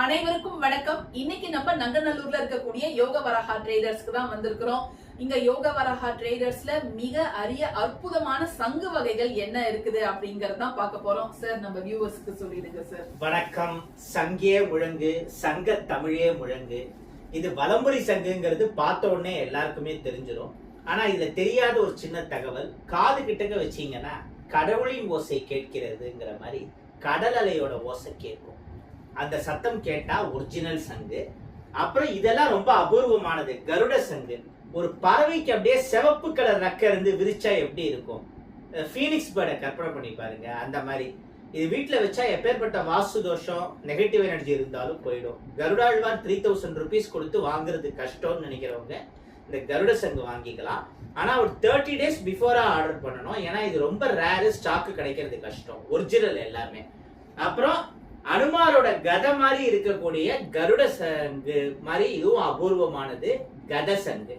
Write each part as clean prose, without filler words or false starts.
அனைவருக்கும் வணக்கம். இன்னைக்கு நம்ம நங்கநல்லூர்ல இருக்கக்கூடிய யோக வராஹா ட்ரேடர்ஸ்க்கு தான் வந்திருக்கிறோம். இங்க யோக வராஹா ட்ரேடர்ஸ்ல மிக அரிய அற்புதமான சங்கு வகைகள் என்ன இருக்குது அப்படிங்கறதான் பார்க்க போறோம். சார், நம்ம வியூவர்ஸ்க்கு சொல்லிடுங்க சார். வணக்கம். சங்கே முழங்கு, சங்க தமிழே முழங்கு. இது வலம்புரி சங்குங்கிறது பார்த்த உடனே எல்லாருக்குமே தெரிஞ்சிடும். ஆனா இதுல தெரியாத ஒரு சின்ன தகவல், காது கிட்டக்க வச்சீங்கன்னா கடவுளின் ஓசை கேட்கிறதுங்கிற மாதிரி கடல் அலையோட ஓசை கேட்கும். அந்த சத்தம் கேட்டா ஒரிஜினல் சங்கு. அப்புறம் இதெல்லாம் ரொம்ப அபூர்வமானது, கருட சங்கு. ஒரு பறவைக்கு அப்படியே சிவப்பு கலர் ரெக்க இருந்து விரிச்சா எப்படி இருக்கும், ஃபீனிக்ஸ் பேர்டை கற்பனை பண்ணி பாருங்க. அந்த மாதிரி இது வீட்டுல வச்சா எப்பேற்பட்ட வாஸ்து தோஷம், நெகட்டிவ் எனர்ஜி இருந்தாலும் போயிடும். கருடாழ்வார் 3000 rupees கொடுத்து வாங்குறது கஷ்டம்னு நினைக்கிறவங்க இந்த கருட சங்கு வாங்கிக்கலாம். ஆனா ஒரு 30 days பிஃபோரா ஆர்டர் பண்ணணும். ஏன்னா இது ரொம்ப ரேரு, ஸ்டாக்கு கிடைக்கிறது கஷ்டம், ஒரிஜினல் எல்லாமே. அப்புறம் அனுமாரோட கதை மாதிரி இருக்கக்கூடிய கருட சங்கு மாதிரி இதுவும் அபூர்வமானது, கத சங்கு.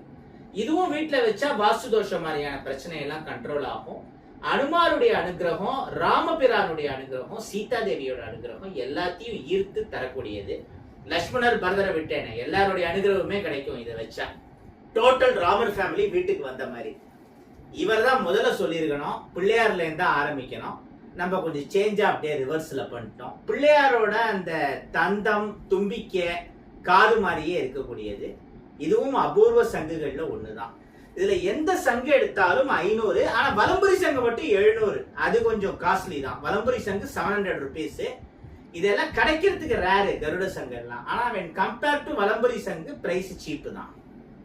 இதுவும் வீட்டுல வச்சா வாஸ்து தோஷம் மாதிரியான பிரச்சனை எல்லாம் கண்ட்ரோல் ஆகும். அனுமாருடைய அனுகிரகம், ராமபிரானுடைய அனுகிரகம், சீதா தேவியோட அனுகிரகம் எல்லாத்தையும் ஈர்த்து தரக்கூடியது. லட்சுமணர் பரதரை விட்டேனே, எல்லாருடைய அனுகிரகமே கிடைக்கும் இதை வச்சா. டோட்டல் ராமர் ஃபேமிலி வீட்டுக்கு வந்த மாதிரி. இவர் தான் முதல்ல சொல்லியிருக்கணும், பிள்ளையார்ல இருந்தா ஆரம்பிக்கணும். நம்ம கொஞ்சம் சேஞ்சா அப்படியே ரிவர்ஸ்ல பண்ணிட்டோம். பிள்ளையாரோட அந்த தந்தம், தும்பிக்கை, காது மாதிரியே இருக்கக்கூடியது. இதுவும் அபூர்வ சங்குகள்ல ஒண்ணுதான். இதுல எந்த சங்கு எடுத்தாலும் 500. ஆனா வலம்புரி சங்கு மட்டும் 700. அது கொஞ்சம் காஸ்ட்லி தான். வலம்புரி சங்கு 700 rupees. இதெல்லாம் கிடைக்கிறதுக்கு ரேரு, கருட சங்கு எல்லாம். ஆனா when compared to வலம்புரி சங்கு பிரைஸ் சீப் தான்.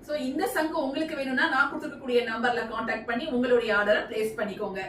சோ இந்த சங்கு உங்களுக்கு வேணும்னா நான் கொடுத்துருக்கக்கூடிய நம்பர்ல கான்டாக்ட் பண்ணி உங்களுடைய ஆர்டரை பிளேஸ் பண்ணிக்கோங்க.